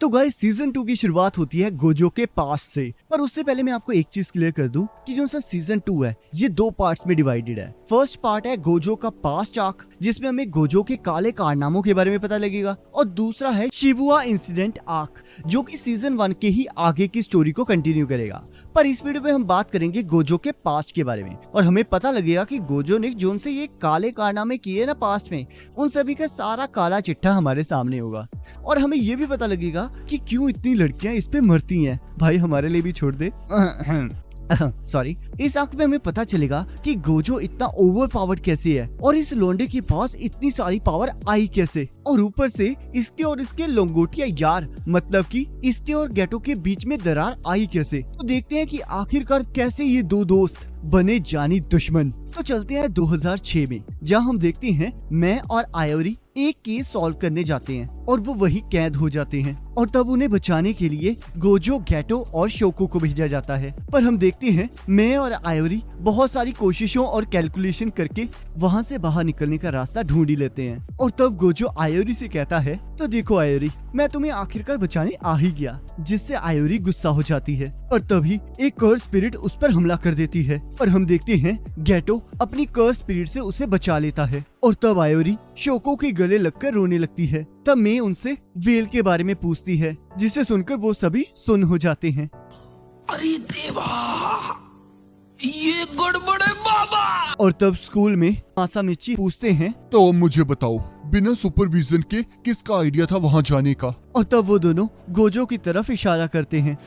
तो guys season 2 की शुरुआत होती है गोजो के पास्ट से। पर उससे पहले मैं आपको एक चीज क्लियर कर दूं कि जो सा सीजन 2 है ये 2 पार्ट्स में डिवाइडेड है। फर्स्ट पार्ट है गोजो का पास्ट आर्क, जिसमें हमें गोजो के काले कारनामों के बारे में पता लगेगा, और दूसरा है शिबुया इंसिडेंट आर्क, जो कि सीजन 1 के ही आगे की स्टोरी को कंटिन्यू करेगा। पर इस वीडियो में हम बात करेंगे गोजो के पास्ट के बारे में, और हमें पता लगेगा कि गोजो ने जोन से ये काले कारनामे किए ना पास्ट में, उन सभी का सारा काला चिट्ठा हमारे सामने होगा। और हमें ये भी पता लगेगा कि क्यों इतनी लड़कियां इस पे मरती हैं। भाई हमारे लिए भी छोड़ दे। सॉरी। इस आंख में हमें पता चलेगा कि गोजो इतना ओवर पावर्ड कैसे है, और इस लोंडे के पास इतनी सारी पावर आई कैसे, और ऊपर से इसके और इसके लोंगोटिया यार मतलब कि इसके और गेटो के बीच में दरार आई कैसे। तो देखते हैं कि आखिरकार कैसे ये दो दोस्त बने जानी दुश्मन। तो चलते हैं 2006 में, जहां हम देखते हैं मैं और आयोरी एक केस सॉल्व करने जाते हैं और वो वही कैद हो जाते हैं, और तब उन्हें बचाने के लिए गोजो, गेटो और शोको को भेजा जाता है। पर हम देखते हैं मैं और आयोरी बहुत सारी कोशिशों और कैलकुलेशन करके वहां से बाहर निकलने का रास्ता ढूंढ ही लेते हैं। और तब गोजो आयोरी से कहता है, तो देखो आयोरी, मैं तुम्हें आखिरकार बचाने आ ही गया, जिससे आयोरी गुस्सा हो जाती है और तभी एक कर्स स्पिरिट उस पर हमला कर देती है। और हम देखते हैं गेटो अपनी कर्स स्पिरिट से उसे बचा लेता है, और तब आयोरी शोको के गले लगकर रोने लगती है। तब मैं उनसे वेल के बारे में पूछती है, जिसे सुनकर वो सभी सुन्न हो जाते हैं। अरे देवा, ये गड़बड़ है बाबा। और तब स्कूल में मासामिची पूछते हैं, तो अब मुझे बताओ, बिना सुपरविजन के किसका आइडिया था वहाँ जाने का? और तब वो दोनों गोजो की तरफ इशारा करते हैं।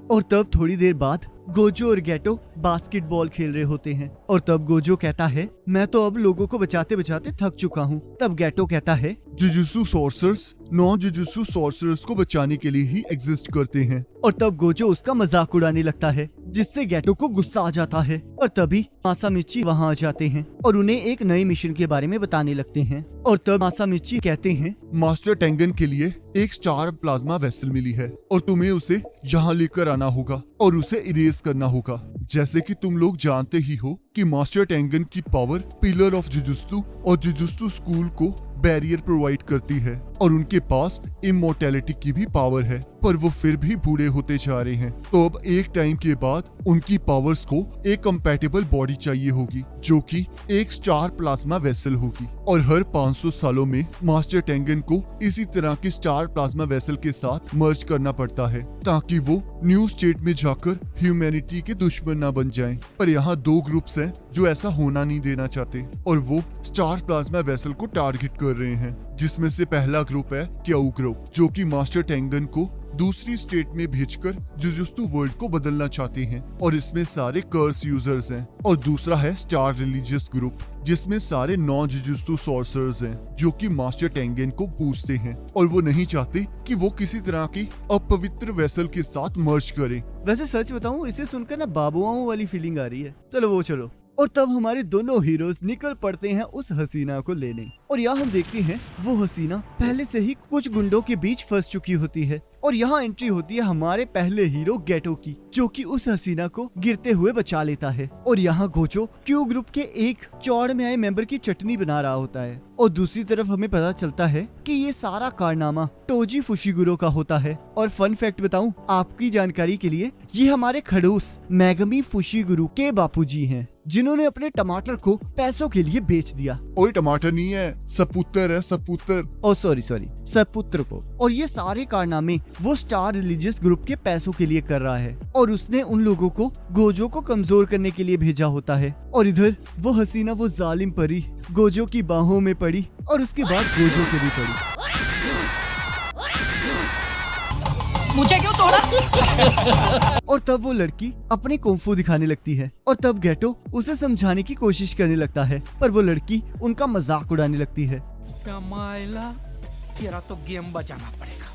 और तब थोड़ी देर बाद गोजो और गेटो बास्केटबॉल खेल रहे होते हैं, और तब गोजो कहता है, मैं तो अब लोगों को बचाते बचाते थक चुका हूँ। तब गेटो कहता है, जुजुत्सु सॉर्सर्स नॉन जुजुत्सु सॉर्सर्स को बचाने के लिए ही एग्जिस्ट करते हैं। और तब गोजो उसका मजाक उड़ाने लगता है, जिससे गेटो को गुस्सा आ जाता है। और तभी मासामिची वहाँ आ जाते हैं और उन्हें एक नए मिशन के बारे में बताने लगते हैं। और तब मासामिची कहते हैं, मास्टर टेंगन के लिए एक स्टार प्लाज्मा वेसल मिली है, और तुम्हें उसे यहाँ लेकर आना होगा और उसे इरेज करना होगा। जैसे कि तुम लोग जानते ही हो कि मास्टर टेंगन की पावर पिलर ऑफ जुजुत्सु और जुजुत्सु स्कूल को बैरियर प्रोवाइड करती है, और उनके पास इमोर्टैलिटी की भी पावर है, पर वो फिर भी बूढ़े होते जा रहे हैं। तो अब एक टाइम के बाद उनकी पावर्स को एक कंपैटिबल बॉडी चाहिए होगी, जो कि एक स्टार प्लाज्मा वेसल होगी, और हर 500 सालों में मास्टर टेंगन को इसी तरह की स्टार प्लाज्मा वेसल के साथ मर्ज करना पड़ता है, ताकि वो न्यू स्टेट में जाकर ह्यूमैनिटी के दुश्मन ना बन जाएं। पर यहाँ 2 ग्रुप्स हैं जो ऐसा होना नहीं देना चाहते, और वो स्टार प्लाज्मा वेसल को टारगेट कर रहे हैं, जिसमें से पहला ग्रुप है क्याऊ ग्रुप, जो कि मास्टर टेंगन को दूसरी स्टेट में भेजकर जुजुत्सु वर्ल्ड को बदलना चाहते हैं, और इसमें सारे कर्स यूजर्स हैं। और दूसरा है स्टार रिलीजियस ग्रुप, जिसमें सारे नॉन जुजुत्सु सॉर्सर्स हैं, जो कि मास्टर टेंगन को पूजते हैं, और वो नहीं चाहते कि वो किसी तरह की अपवित्र वेसल के साथ मर्ज करे। वैसे सच बताऊं, इसे सुनकर ना बाबुआओं वाली फीलिंग आ रही है। चलो। और तब हमारे दोनों हीरोज निकल पड़ते हैं उस हसीना को लेने, और यहाँ हम देखते हैं वो हसीना पहले से ही कुछ गुंडों के बीच फंस चुकी होती है, और यहाँ एंट्री होती है हमारे पहले हीरो गेटो की, जो कि उस हसीना को गिरते हुए बचा लेता है। और यहाँ गोजो क्यू ग्रुप के एक चौड़ में आए मेंबर की चटनी बना रहा होता है, और दूसरी तरफ हमें पता चलता है कि ये सारा कारनामा टोजी फुशिगुरो का होता है। और फन फैक्ट बताऊं आपकी जानकारी के लिए, ये हमारे खड़ूस मेगमी फुशिगुरो के बापूजी हैं, जिन्होंने अपने टमाटर को पैसों के लिए बेच दिया। ओए टमाटर नहीं है, सपुत्र है, सपुत्र। ओ सॉरी सपुत्र को। और ये सारे कारनामे वो स्टार रिलीजियस ग्रुप के पैसों के लिए कर रहा है, और उसने उन लोगों को गोजो को कमजोर करने के लिए भेजा होता है। और इधर वो हसीना, वो जालिम परी गोजो की बाहों में पड़ी, और उसके बाद गोजो को भी पड़ी। मुझे क्यों तोड़ा? और तब वो लड़की अपने कुंफू दिखाने लगती है, और तब गेटो उसे समझाने की कोशिश करने लगता है, पर वो लड़की उनका मजाक उड़ाने लगती है। तेरा तो गेम बजाना पड़ेगा।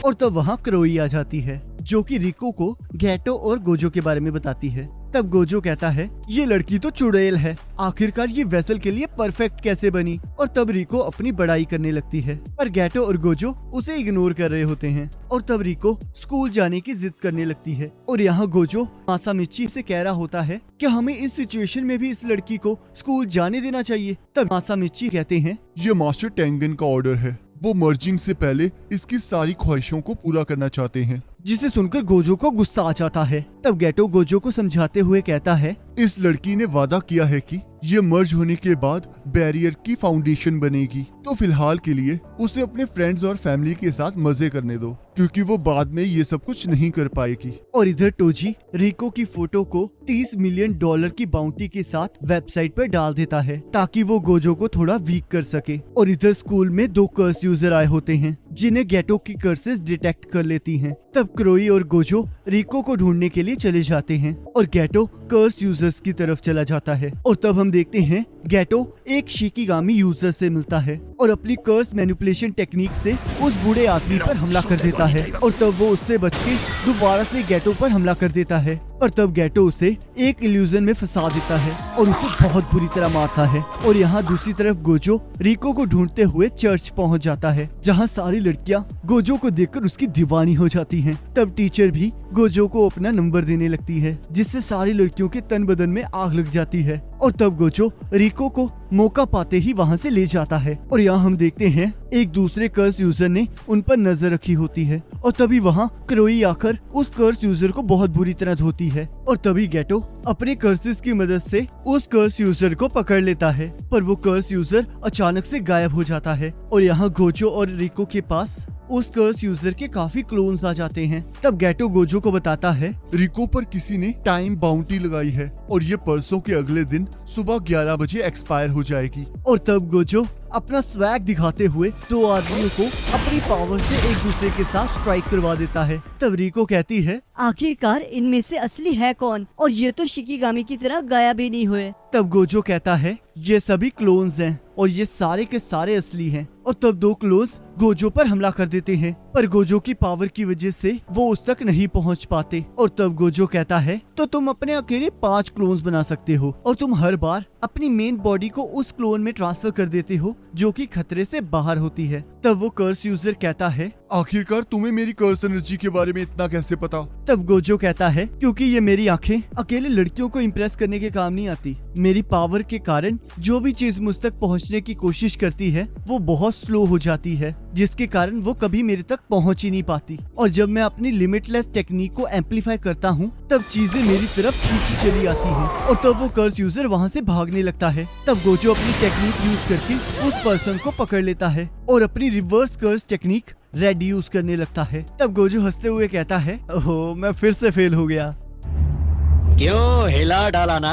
और तब वहाँ क्रोई आ जाती है, जो कि रिको को गेटो और गोजो के बारे में बताती है। तब गोजो कहता है ये लड़की तो चुड़ैल है, आखिरकार ये वेसल के लिए परफेक्ट कैसे बनी। और तब रिको अपनी बड़ाई करने लगती है, पर गैटो और गोजो उसे इग्नोर कर रहे होते हैं। और तब रिको स्कूल जाने की जिद करने लगती है और यहाँ गोजो मासामिची से कह रहा होता है कि हमें इस सिचुएशन में भी इस लड़की को स्कूल जाने देना चाहिए। तब मासामिची कहते हैं ये मास्टर टेंगन का ऑर्डर है, वो मर्जिंग से पहले इसकी सारी ख्वाहिशों को पूरा करना चाहते हैं। जिसे सुनकर गोजो को गुस्सा आ जाता है। तब गैटो गोजो को समझाते हुए कहता है इस लड़की ने वादा किया है कि ये मर्ज होने के बाद बैरियर की फाउंडेशन बनेगी, तो फिलहाल के लिए उसे अपने फ्रेंड्स और फैमिली के साथ मजे करने दो, क्योंकि वो बाद में ये सब कुछ नहीं कर पाएगी। और इधर टोजी रिको की फोटो को $30 मिलियन की बाउंटी के साथ वेबसाइट पर डाल देता है ताकि वो गोजो को थोड़ा वीक कर सके। और इधर स्कूल में 2 कर्स यूजर आए होते हैं जिन्हें गैटो की कर्सेस डिटेक्ट कर लेती हैं। तब क्रोई और गोजो रिको को ढूंढने के लिए चले जाते हैं और गैटो कर्स यूजर्स की तरफ चला जाता है। और तब हम देखते हैं गैटो एक शिकिगामी यूजर से मिलता है और अपनी कर्स मैनिपुलेशन टेक्निक से उस बूढ़े आदमी पर हमला कर देता है। और तब वो उससे बच के दोबारा से गैटो पर हमला कर देता है। और तब गैटो उसे एक इल्यूजन में फंसा देता है और उसे बहुत बुरी तरह मारता है। और यहाँ दूसरी तरफ गोजो रिको को ढूंढते हुए चर्च पहुँच जाता है, जहाँ सारी लड़कियाँ गोजो को देखकर उसकी दीवानी हो जाती हैं। तब टीचर भी गोजो को अपना नंबर देने लगती है, जिससे सारी लड़कियों के तन बदन में आग लग जाती है। और तब गोजो रिको को मौका पाते ही वहाँ से ले जाता है। और यहाँ हम देखते हैं एक दूसरे कर्स यूजर ने उन पर नजर रखी होती है और तभी वहाँ क्रोई आकर उस कर्स यूजर को बहुत बुरी तरह धोती है। और तभी गैटो अपने कर्सेस की मदद से उस कर्स यूजर को पकड़ लेता है, पर वो कर्स यूजर अचानक से गायब हो जाता है। और यहाँ गोजो और रिको के पास उस कर्स यूजर के काफी क्लोन्स आ जाते हैं। तब गैटो गोजो को बताता है रिको पर किसी ने टाइम बाउंटी लगाई है और ये परसों के अगले दिन सुबह 11 बजे एक्सपायर हो जाएगी। और तब गोजो अपना स्वैग दिखाते हुए 2 आदमियों को अपनी पावर से एक दूसरे के साथ स्ट्राइक करवा देता है। तब रिको कहती है आखिरकार इनमें से असली है कौन, और ये तो शिकिगामी की तरह गायब ही नहीं हुए। तब गोजो कहता है ये सभी क्लोन्स हैं और ये सारे के सारे असली हैं। और तब 2 क्लोन्स गोजो पर हमला कर देते हैं, पर गोजो की पावर की वजह से वो उस तक नहीं पहुंच पाते। और तब गोजो कहता है तो तुम अपने अकेले 5 क्लोन्स बना सकते हो और तुम हर बार अपनी मेन बॉडी को उस क्लोन में ट्रांसफर कर देते हो जो कि खतरे से बाहर होती है। तब वो कर्स यूजर कहता है आखिरकार तुम्हें मेरी कर्स एनर्जी के बारे में इतना कैसे पता? तब गोजो कहता है क्योंकि ये मेरी आंखें अकेले लड़कियों को इम्प्रेस करने के काम नहीं आती। मेरी पावर के कारण जो भी चीज मुझ तक पहुंचने की कोशिश करती है वो बहुत स्लो हो जाती है, जिसके कारण वो कभी मेरे तक पहुंच ही नहीं पाती। और जब मैं अपनी लिमिटलेस टेक्निक को एम्पलीफाई करता हूँ तब चीजें मेरी तरफ खींची चली आती हैं। और तब वो कर्स यूजर वहाँ से भागने लगता है। तब गोजो अपनी टेक्निक यूज करके उस पर्सन को पकड़ लेता है और अपनी reverse curse technique red use करने लगता है। तब गोजो हंसते हुए कहता है ओह मैं फिर से फेल हो गया। क्यों हिला डाला ना।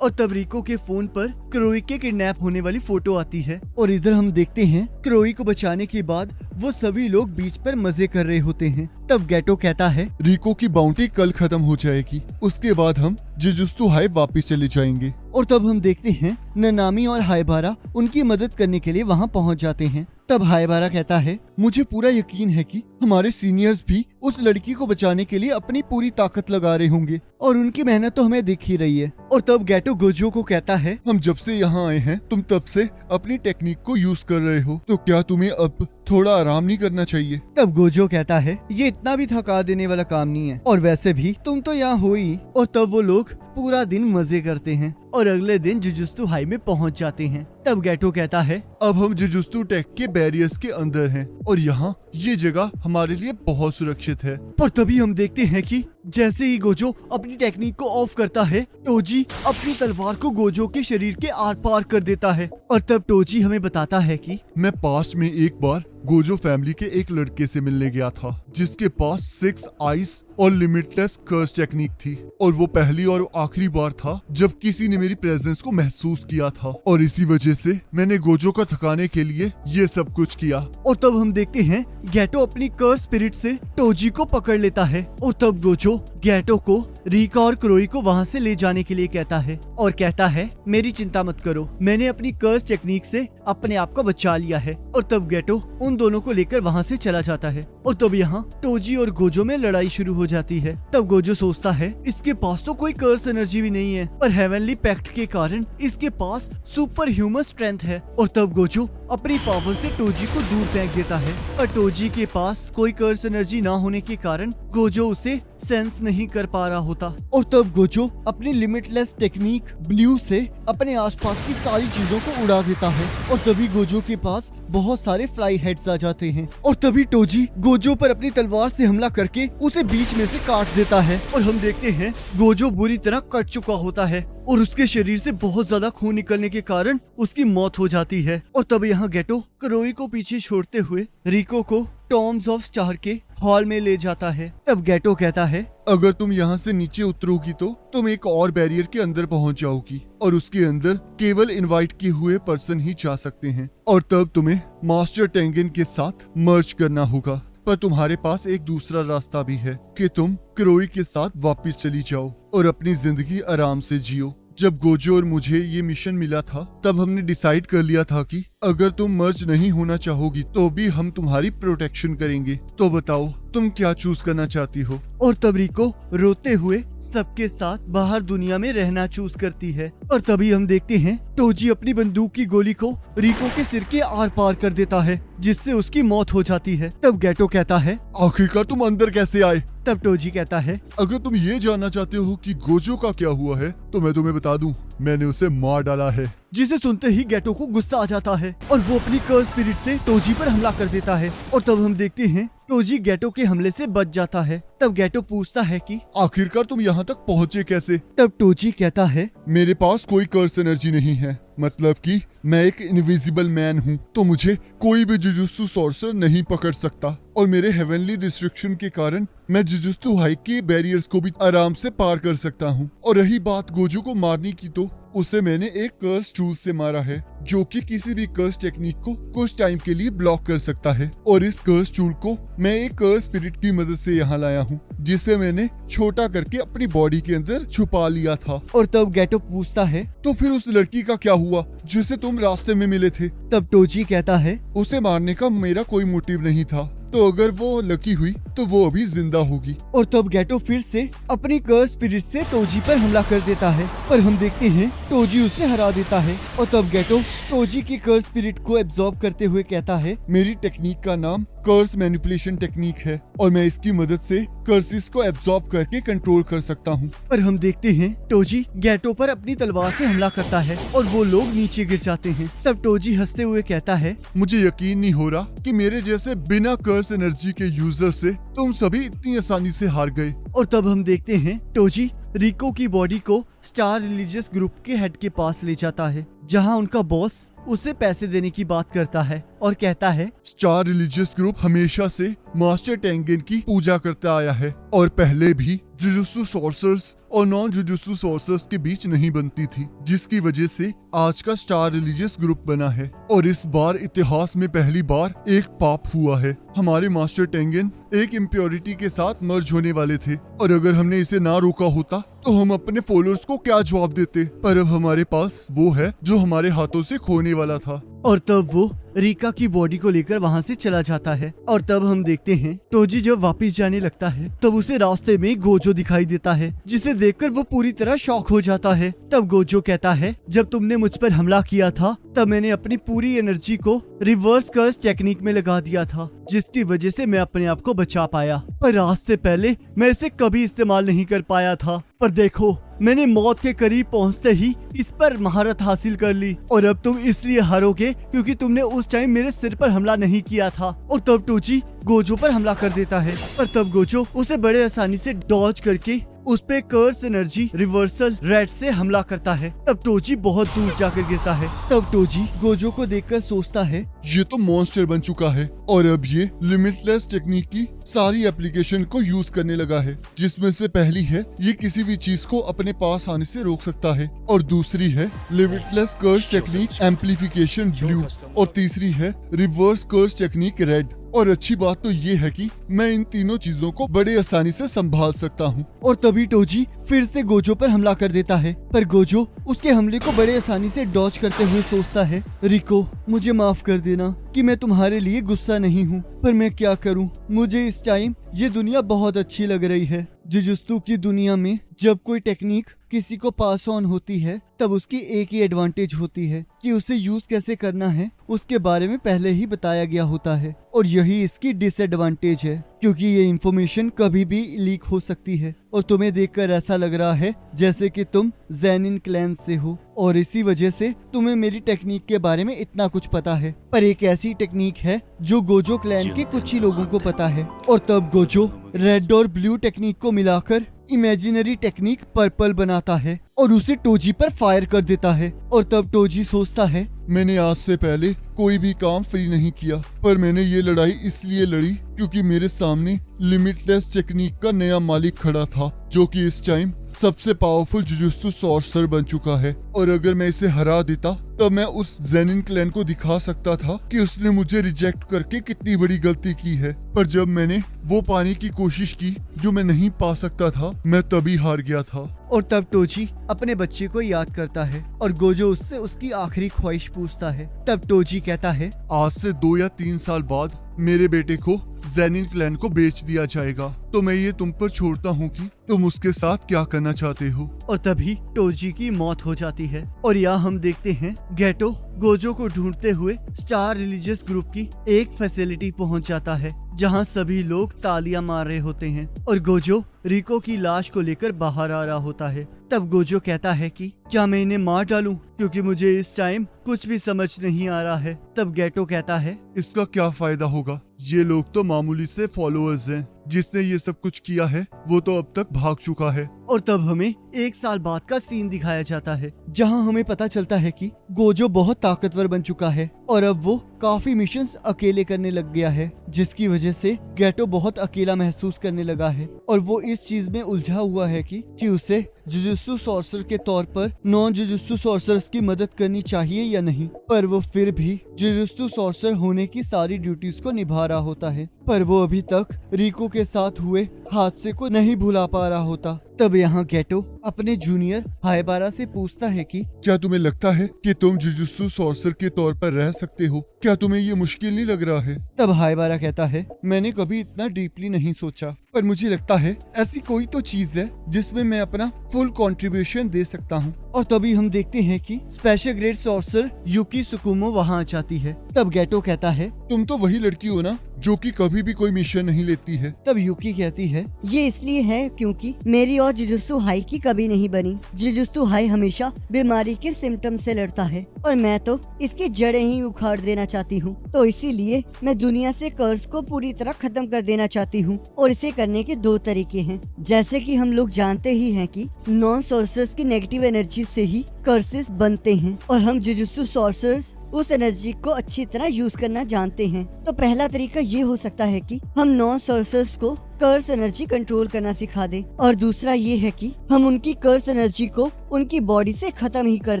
और तब रिको के फोन पर क्रोई के किडनैप होने वाली फोटो आती है और इधर हम देखते हैं क्रोई को बचाने के बाद वो सभी लोग बीच पर मजे कर रहे होते हैं। तब गैटो कहता है रिको की बाउंटी कल खत्म हो जाएगी, उसके बाद हम जुजुत्सु हाई वापस चले जाएंगे। और तब हम देखते हैं ननामी और हाइबारा उनकी मदद करने के लिए वहाँ पहुँच जाते हैं। तब हाइबारा कहता है मुझे पूरा यकीन है कि हमारे सीनियर्स भी उस लड़की को बचाने के लिए अपनी पूरी ताकत लगा रहे होंगे और उनकी मेहनत तो हमें दिख ही रही है। और तब गैटो गोजो को कहता है हम जब से यहाँ आए हैं तुम तब से अपनी टेक्निक को यूज कर रहे हो, तो क्या तुम्हें अब थोड़ा आराम नहीं करना चाहिए? तब गोजो कहता है ये इतना भी थका देने वाला काम नहीं है और वैसे भी तुम तो यहाँ हो ही। और तब वो लोग पूरा दिन मजे करते हैं और अगले दिन जुजुत्सु हाई में पहुँच जाते हैं। तब गैटो कहता है अब हम जुजुत्सु टेक के बैरियर्स के अंदर हैं और यहाँ ये जगह हमारे लिए बहुत सुरक्षित है। पर तभी हम देखते हैं कि जैसे ही गोजो अपनी टेक्निक को ऑफ करता है टोजी अपनी तलवार को गोजो के शरीर के आर पार कर देता है। और तब टोजी हमें बताता है कि मैं पास्ट में एक बार गोजो फैमिली के एक लड़के से मिलने गया था जिसके पास 6 आइस और लिमिटलेस कर्स टेक्निक थी, और वो पहली और आखिरी बार था जब किसी ने मेरी प्रेजेंस को महसूस किया था, और इसी वजह से मैंने गोजो को थकाने के लिए ये सब कुछ किया। और तब हम देखते हैं गैटो अपनी कर्स स्पिरिट से टोजी को पकड़ लेता है और तब गोजो गैटो को रीका और क्रोई को वहाँ से ले जाने के लिए कहता है और कहता है मेरी चिंता मत करो, मैंने अपनी कर्स टेक्निक से अपने आप को बचा लिया है। और तब गैटो उन दोनों को लेकर वहाँ से चला जाता है और तब यहाँ टोजी और गोजो में लड़ाई शुरू हो जाती है। तब गोजो सोचता है इसके पास तो कोई कर्स एनर्जी भी नहीं है, पर हेवनली पैक्ट के कारण इसके पास सुपर ह्यूमन स्ट्रेंथ है। और तब गोजो अपनी पावर से टोजी को दूर फेंक देता है, पर टोजी के पास कोई कर्स एनर्जी ना होने के कारण गोजो उसे सेंस नहीं कर पा रहा होता। और तब गोजो अपनी लिमिटलेस टेक्निक ब्लू से अपने आसपास की सारी चीजों को उड़ा देता है और तभी गोजो के पास बहुत सारे फ्लाई हेड्स आ जाते हैं। और तभी टोजी गोजो पर अपनी तलवार से हमला करके उसे बीच में से काट देता है और हम देखते हैं गोजो बुरी तरह कट चुका होता है और उसके शरीर से बहुत ज्यादा खून निकलने के कारण उसकी मौत हो जाती है। और तब यहाँ गैटो क्रोई को पीछे छोड़ते हुए रिको को टॉम्स ऑफ स्टार के हॉल में ले जाता है। तब गैटो कहता है अगर तुम यहाँ से नीचे उतरोगी तो तुम एक और बैरियर के अंदर पहुँच जाओगी और उसके अंदर केवल इनवाइट किए हुए पर्सन ही जा सकते हैं और तब तुम्हें मास्टर टेंगन के साथ मर्ज करना होगा। पर तुम्हारे पास एक दूसरा रास्ता भी है कि तुम क्रोई के साथ वापस चली जाओ और अपनी जिंदगी आराम से जियो। जब गोजो और मुझे ये मिशन मिला था तब हमने डिसाइड कर लिया था कि अगर तुम मर्ज नहीं होना चाहोगी तो भी हम तुम्हारी प्रोटेक्शन करेंगे। तो बताओ तुम क्या चूज करना चाहती हो। और तब रिको रोते हुए सबके साथ बाहर दुनिया में रहना चूज करती है। और तभी हम देखते हैं टोजी अपनी बंदूक की गोली को रिको के सिर के आर पार कर देता है जिससे उसकी मौत हो जाती है। तब गैटो कहता है आखिरकार तुम अंदर कैसे आए। तब टोजी कहता है अगर तुम ये जानना चाहते हो कि गोजो का क्या हुआ है तो मैं तुम्हें बता दूं, मैंने उसे मार डाला है। जिसे सुनते ही गैटो को गुस्सा आ जाता है और वो अपनी कर्स स्पिरिट से टोजी पर हमला कर देता है। और तब हम देखते हैं टोजी गैटो के हमले से बच जाता है। तब गैटो पूछता है कि आखिरकार तुम यहाँ तक पहुँचे कैसे। तब टोजी कहता है मेरे पास कोई कर्स एनर्जी नहीं है, मतलब कि मैं एक इनविजिबल मैन हूँ, तो मुझे कोई भी जुजुत्सु सॉर्सर नहीं पकड़ सकता और मेरे हेवनली रिस्ट्रिक्शन के कारण मैं जुजुत्सु हाई के बैरियर्स को भी आराम से पार कर सकता हूँ। और रही बात गोजो को मारने की तो उसे मैंने एक कर्स टूल से मारा है जो कि किसी भी कर्स टेक्निक को कुछ टाइम के लिए ब्लॉक कर सकता है। और इस कर्स टूल को मैं एक कर्स स्पिरिट की मदद से यहाँ लाया हूँ जिसे मैंने छोटा करके अपनी बॉडी के अंदर छुपा लिया था। और तब गैटो पूछता है तो फिर उस लड़की का क्या हुआ जिसे तुम रास्ते में मिले थे। तब टोजी कहता है उसे मारने का मेरा कोई मोटिव नहीं था, तो अगर वो लकी हुई तो वो अभी जिंदा होगी। और तब गैटो फिर से अपनी कर्स स्पिरिट से टोजी पर हमला कर देता है, पर हम देखते हैं टोजी उसे हरा देता है। और तब गैटो टोजी की कर्स स्पिरिट को एब्जॉर्ब करते हुए कहता है मेरी टेक्निक का नाम कर्स मैनिपुलेशन टेक्निक है और मैं इसकी मदद से कर्सिस को एब्जॉर्ब करके कंट्रोल कर सकता हूँ। पर हम देखते हैं टोजी गैटो पर अपनी तलवार से हमला करता है और वो लोग नीचे गिर जाते हैं। तब टोजी हंसते हुए कहता है मुझे यकीन नहीं हो रहा कि मेरे जैसे बिना कर्स एनर्जी के यूजर से तुम सभी इतनी आसानी से हार गए। और तब हम देखते हैं टोजी रिको की बॉडी को स्टार रिलीजियस ग्रुप के हेड के पास ले जाता है जहां उनका बॉस उसे पैसे देने की बात करता है और कहता है स्टार रिलीजियस ग्रुप हमेशा से मास्टर टेंगन की पूजा करता आया है और पहले भी जुजुत्सु सॉर्सर्स और नॉन जुजुत्सु सॉर्सर्स के बीच नहीं बनती थी, जिसकी वजह से आज का स्टार रिलीजियस ग्रुप बना है। और इस बार इतिहास में पहली बार एक पाप हुआ है। हमारे मास्टर टेंगन एक इम्प्योरिटी के साथ मर्ज होने वाले थे और अगर हमने इसे ना रोका होता तो हम अपने फॉलोअर्स को क्या जवाब देते, पर अब हमारे पास वो है जो हमारे हाथों से खोने वाला था। और तब वो रिका की बॉडी को लेकर वहाँ से चला जाता है। और तब हम देखते हैं टोजी जब वापस जाने लगता है तब उसे रास्ते में गोजो दिखाई देता है जिसे देखकर वो पूरी तरह शॉक हो जाता है। तब गोजो कहता है जब तुमने मुझ पर हमला किया था तब मैंने अपनी पूरी एनर्जी को रिवर्स कर्स टेक्निक में लगा दिया था जिसकी वजह से मैं अपने आप को बचा पाया, पर आज से पहले मैं इसे कभी इस्तेमाल नहीं कर पाया था। पर देखो मैंने मौत के करीब पहुंचते ही इस पर महारत हासिल कर ली और अब तुम इसलिए हारोगे क्योंकि तुमने उस टाइम मेरे सिर पर हमला नहीं किया था। और तब टोजी गोजो पर हमला कर देता है, पर तब गोजो उसे बड़े आसानी से डॉज करके उस पे कर्स एनर्जी रिवर्सल रेड से हमला करता है। तब टोजी बहुत दूर जाकर गिरता है। तब टोजी गोजो को देखकर सोचता है ये तो मॉन्स्टर बन चुका है और अब ये लिमिटलेस टेक्निक की सारी एप्लीकेशन को यूज करने लगा है, जिसमें से पहली है ये किसी भी चीज को अपने पास आने से रोक सकता है और दूसरी है limitless curse technique amplification blue और तीसरी है रिवर्स कर्स टेक्निक रेड। और अच्छी बात तो ये है कि मैं इन तीनों चीजों को बड़े आसानी से संभाल सकता हूँ। और तभी टोजी फिर से गोजो पर हमला कर देता है, पर गोजो उसके हमले को बड़े आसानी से डॉज करते हुए सोचता है, रिको मुझे माफ कर देना कि मैं तुम्हारे लिए गुस्सा नहीं हूँ, पर मैं क्या करूँ, मुझे इस टाइम ये दुनिया बहुत अच्छी लग रही है। जुजुत्सु की दुनिया में जब कोई टेक्निक किसी को पास ऑन होती है तब उसकी एक ही एडवांटेज होती है कि उसे यूज कैसे करना है उसके बारे में पहले ही बताया गया होता है, और यही इसकी डिसएडवांटेज है क्योंकि ये इंफॉर्मेशन कभी भी लीक हो सकती है। और तुम्हें देखकर ऐसा लग रहा है जैसे कि तुम ज़ेनिन क्लैन से हो और इसी वजह से तुम्हें मेरी टेक्निक के बारे में इतना कुछ पता है, पर एक ऐसी टेक्निक है जो गोजो क्लैन के कुछ ही लोगों को पता है। और तब गोजो रेड और ब्लू टेक्निक को मिलाकर इमेजिनरी टेक्निक पर्पल बनाता है और उसे टोजी पर फायर कर देता है। और तब टोजी सोचता है, मैंने आज से पहले कोई भी काम फ्री नहीं किया, पर मैंने ये लड़ाई इसलिए लड़ी क्योंकि मेरे सामने लिमिटलेस टेक्निक का नया मालिक खड़ा था जो कि इस टाइम सबसे पावरफुल जुजुत्सु सॉर्सर बन चुका है। और अगर मैं इसे हरा देता तब मैं उस ज़ेनिन क्लैन को दिखा सकता था कि उसने मुझे रिजेक्ट करके कितनी बड़ी गलती की है। पर जब मैंने वो पाने की कोशिश की जो मैं नहीं पा सकता था, मैं तभी हार गया था। और तब टोजी अपने बच्चे को याद करता है और गोजो उससे उसकी आखिरी ख्वाहिश पूछता है। तब टोजी कहता है, आज से 2 या 3 साल बाद मेरे बेटे को ज़ेनिन क्लैन को बेच दिया जाएगा, तो मैं ये तुम पर छोड़ता हूँ कि तुम उसके साथ क्या करना चाहते हो। और तभी टोजी की मौत हो जाती है। और यहाँ हम देखते हैं गेटो गोजो को ढूंढते हुए स्टार रिलीजियस ग्रुप की एक फैसिलिटी पहुँच जाता है जहाँ सभी लोग तालियां मार रहे होते हैं और गोजो रिको की लाश को लेकर बाहर आ रहा होता है। तब गोजो कहता है कि क्या मैं इन्हें मार डालूं क्योंकि मुझे इस टाइम कुछ भी समझ नहीं आ रहा है। तब गेटो कहता है, इसका क्या फायदा होगा, ये लोग तो मामूली से फॉलोअर्स हैं, जिसने ये सब कुछ किया है वो तो अब तक भाग चुका है। और तब हमें 1 साल बाद का सीन दिखाया जाता है जहां हमें पता चलता है कि गोजो बहुत ताकतवर बन चुका है और अब वो काफी मिशंस अकेले करने लग गया है, जिसकी वजह से गेटो बहुत अकेला महसूस करने लगा है और वो इस चीज में उलझा हुआ है कि उसे जुजुत्सु सॉर्सर के तौर पर नॉन जुजुत्सु सॉर्सर्स की मदद करनी चाहिए या नहीं। पर वो फिर भी जुजुत्सु सॉर्सर होने की सारी ड्यूटीज को निभा रहा होता है, पर वो अभी तक रिको के साथ हुए हादसे को नहीं भुला पा रहा होता। तब यहाँ गेटो अपने जूनियर हायबारा से पूछता है कि क्या तुम्हें लगता है कि तुम जुजुत्सु सॉर्सर के तौर पर रह सकते हो? क्या तुम्हें ये मुश्किल नहीं लग रहा है? तब हायबारा कहता है, मैंने कभी इतना डीपली नहीं सोचा, पर मुझे लगता है ऐसी कोई तो चीज है जिसमें मैं अपना फुल कंट्रीब्यूशन दे सकता हूँ। और तभी हम देखते हैं कि स्पेशल ग्रेड सॉर्सर युकी सुकुमो वहाँ आ जाती है। तब गेटो कहता है, तुम तो वही लड़की हो ना जो कि कभी भी कोई मिशन नहीं लेती है। तब युकी कहती है, ये इसलिए है क्योंकि मेरी और जुजुत्सु हाई की कभी नहीं बनी। जुजुत्सु हाई हमेशा बीमारी के सिम्टम से लड़ता है और मैं तो इसकी जड़ें ही उखाड़ देना चाहती हूँ, तो इसीलिए मैं दुनिया से कर्ज को पूरी तरह खत्म कर देना चाहती हूँ। और इसे करने के 2 तरीके हैं। जैसे कि हम लोग जानते ही हैं कि नॉन सॉर्सर्स की नेगेटिव एनर्जी से ही कर्सेस बनते हैं और हम जुजुत्सु सॉर्सर्स उस एनर्जी को अच्छी तरह यूज करना जानते हैं। तो पहला तरीका ये हो सकता है कि हम नॉन सॉर्सर्स को कर्स एनर्जी कंट्रोल करना सिखा दें, और दूसरा ये है कि हम उनकी कर्स एनर्जी को उनकी बॉडी से खत्म ही कर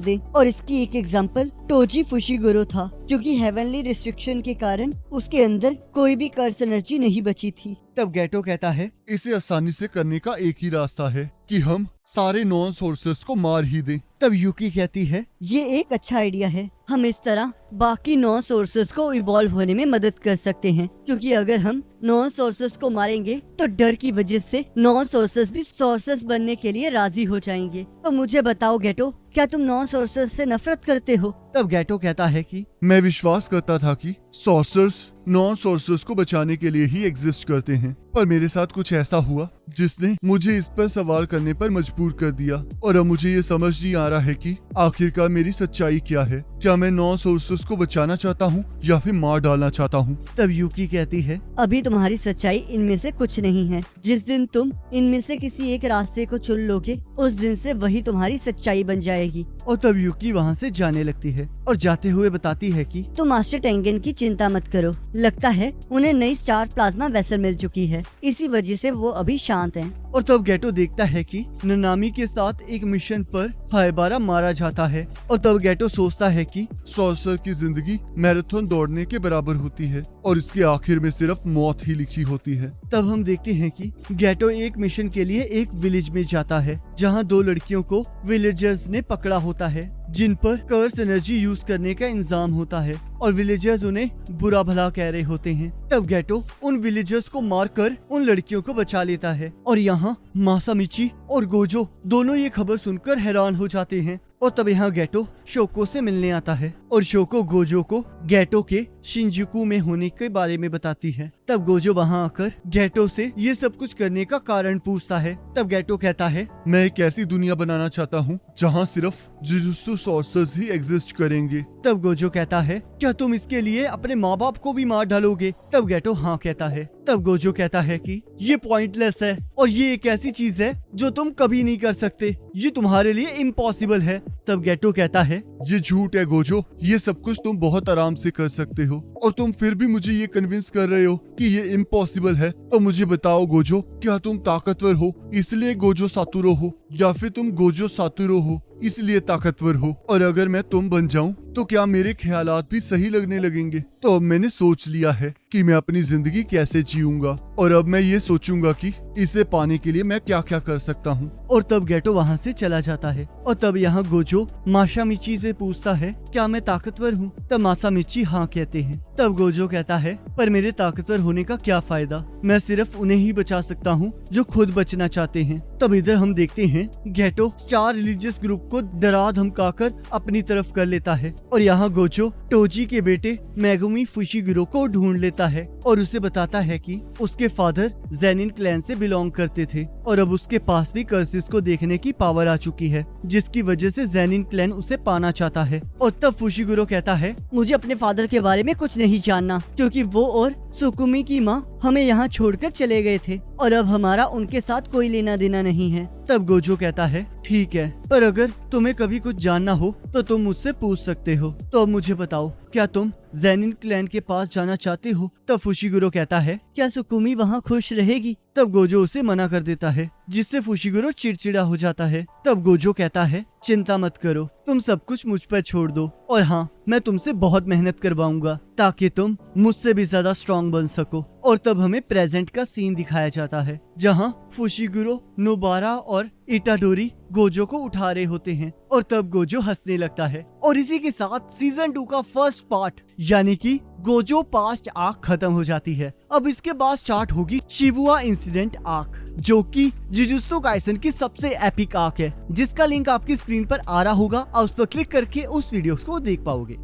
दें। और इसकी एक एग्जांपल टोजी फुशिगुरो था, क्योंकि हेवनली रिस्ट्रिक्शन के कारण उसके अंदर कोई भी कर्स एनर्जी नहीं बची थी। तब गेटो कहता है, इसे आसानी से करने का एक ही रास्ता है कि हम सारे नॉन सोर्सेस को मार ही दें। तब युकी कहती है, ये एक अच्छा आइडिया है। हम इस तरह बाकी नॉन सोर्सेस को इवॉल्व होने में मदद कर सकते हैं, क्योंकि अगर हम नॉन सोर्सेस को मारेंगे तो डर की वजह से नॉन सोर्सेस भी सोर्सेस बनने के लिए राजी हो जाएंगे। तो मुझे बताओ गेटो, क्या तुम नॉन सोर्सेस से नफरत करते हो? तब गेटो कहता है कि मैं विश्वास करता था कि सॉर्सर्स नॉन सॉर्सर्स को बचाने के लिए ही एग्जिस्ट करते हैं, पर मेरे साथ कुछ ऐसा हुआ जिसने मुझे इस पर सवाल करने पर मजबूर कर दिया। और अब मुझे ये समझ नहीं आ रहा है कि आखिरकार मेरी सच्चाई क्या है। क्या मैं नॉन सोर्सेस को बचाना चाहता हूँ या फिर मार डालना चाहता हूँ? तब युकी कहती है, अभी तुम्हारी सच्चाई इनमें से कुछ नहीं है। जिस दिन तुम इनमें से किसी एक रास्ते को चुन लोगे उस दिन से वही तुम्हारी सच्चाई बन जाएगी। और तब युकी वहाँ से जाने लगती है और जाते हुए बताती है कि तो मास्टर टेंगन की चिंता मत करो, लगता है उन्हें नई स्टार प्लाज्मा वेसल मिल चुकी है, इसी वजह से वो अभी शांत हैं। और तब गेटो देखता है कि ननामी के साथ एक मिशन पर हायबारा मारा जाता है। और तब गेटो सोचता है कि सॉर्सर की जिंदगी मैराथन दौड़ने के बराबर होती है और इसके आखिर में सिर्फ मौत ही लिखी होती है। तब हम देखते हैं कि गेटो एक मिशन के लिए एक विलेज में जाता है जहां 2 लड़कियों को विलेजर्स ने पकड़ा होता है जिन पर कर्स एनर्जी यूज करने का इंजाम होता है और विलेजर्स उन्हें बुरा भला कह रहे होते हैं। तब गेटो उन विलेजर्स को मारकर उन लड़कियों को बचा लेता है और यहाँ मासामिची और गोजो दोनों ये खबर सुनकर हैरान हो जाते हैं। और तब यहाँ गेटो शोको से मिलने आता है और शोको गोजो को गेटो के शिंजुकू में होने के बारे में बताती है। तब गोजो वहाँ आकर गेटो से ये सब कुछ करने का कारण पूछता है। तब गेटो कहता है, मैं एक ऐसी दुनिया बनाना चाहता हूँ जहाँ सिर्फ जुजुत्सु सॉर्सर्स ही एग्जिस्ट करेंगे। तब गोजो कहता है, क्या तुम इसके लिए अपने माँ बाप को भी मार डालोगे? तब गेटो हाँ कहता है। तब गोजो कहता है कि ये पॉइंटलेस है और ये एक ऐसी चीज है जो तुम कभी नहीं कर सकते, ये तुम्हारे लिए इम्पॉसिबल है। तब गेटो कहता है, ये झूठ है गोजो, ये सब कुछ तुम बहुत आराम से कर सकते हो और तुम फिर भी मुझे ये कन्विंस कर रहे हो कि ये इम्पॉसिबल है। तो मुझे बताओ गोजो, क्या तुम ताकतवर हो इसलिए गोजो सातुरो हो या फिर तुम गोजो सातुरो हो इसलिए ताकतवर हो? और अगर मैं तुम बन जाऊं तो क्या मेरे ख्यालात भी सही लगने लगेंगे? तो अब मैंने सोच लिया है कि मैं अपनी जिंदगी कैसे जीऊंगा और अब मैं ये सोचूंगा कि इसे पाने के लिए मैं क्या क्या कर सकता हूँ। और तब गेटो वहाँ से चला जाता है। और तब यहाँ गोजो मासामिची से पूछता है, क्या मैं ताकतवर हूँ? तब मासामिची हाँ कहते हैं। तब गोजो कहता है, पर मेरे ताकतवर होने का क्या फायदा, मैं सिर्फ उन्हें ही बचा सकता हूँ जो खुद बचना चाहते हैं। तब इधर हम देखते हैं गेटो स्टार रिलीजियस ग्रुप को डरा धमकाकर अपनी तरफ कर लेता है और यहाँ गोजो टोजी के बेटे मेगुमी फुशिगिरो को ढूंढ लेता है और उसे बताता है कि उसके फादर जेनिन क्लैन से बिलोंग करते थे और अब उसके पास भी कर्सिस को देखने की पावर आ चुकी है जिसकी वजह से जेनिन क्लैन उसे पाना चाहता है। और तब फुशिगिरो कहता है, मुझे अपने फादर के बारे में कुछ नहीं जानना क्योंकि वो और सुकुमी की माँ हमें यहाँ छोड़कर चले गए थे और अब हमारा उनके साथ कोई लेना देना नहीं है। तब गोजो कहता है, ठीक है, पर अगर तुम्हें कभी कुछ जानना हो तो तुम मुझसे पूछ सकते हो। तो अब मुझे बताओ, क्या तुम जेनिन क्लैन के पास जाना चाहते हो? तब फुशिगिरो कहता है, क्या सुकुमी वहाँ खुश रहेगी? तब गोजो उसे मना कर देता है जिससे फुशिगिरो चिड़चिड़ा हो जाता है। तब गोजो कहता है, चिंता मत करो, तुम सब कुछ मुझ पर छोड़ दो और हाँ, मैं तुमसे बहुत मेहनत करवाऊंगा ताकि तुम मुझसे भी ज्यादा स्ट्रॉन्ग बन सको। और तब हमें प्रेजेंट का सीन दिखाया जाता है जहाँ फुशिगिरो, नोबारा और इटाडोरी गोजो को उठा रहे होते हैं और तब गोजो हंसने लगता है। और इसी के साथ सीजन 2 का फर्स्ट पार्ट यानी कि गोजो पास्ट आर्क खत्म हो जाती है। अब इसके बाद स्टार्ट होगी शिबुया इंसिडेंट आर्क जो कि जुजुत्सु काइसन की सबसे एपिक आर्क है जिसका लिंक आपकी स्क्रीन पर आ रहा होगा, आप उस पर क्लिक करके उस वीडियो को देख पाओगे।